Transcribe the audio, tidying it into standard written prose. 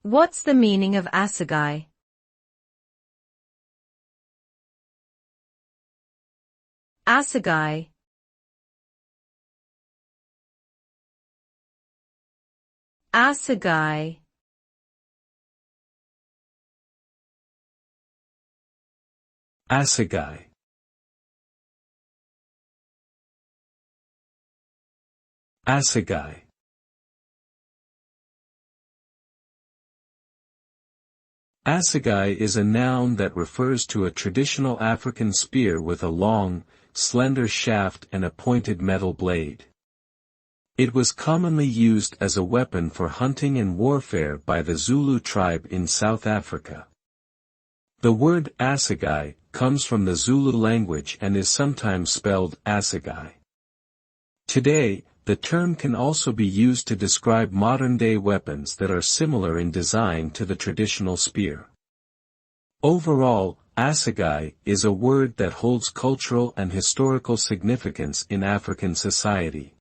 What's the meaning of assagai? Assagai. Assagai. Assagai. Assagai. Assagai is a noun that refers to a traditional African spear with a long, slender shaft and a pointed metal blade. It was commonly used as a weapon for hunting and warfare by the Zulu tribe in South Africa. The word assagai comes from the Zulu language and is sometimes spelled assagai. Today, the term can also be used to describe modern-day weapons that are similar in design to the traditional spear. Overall, assagai is a word that holds cultural and historical significance in African society.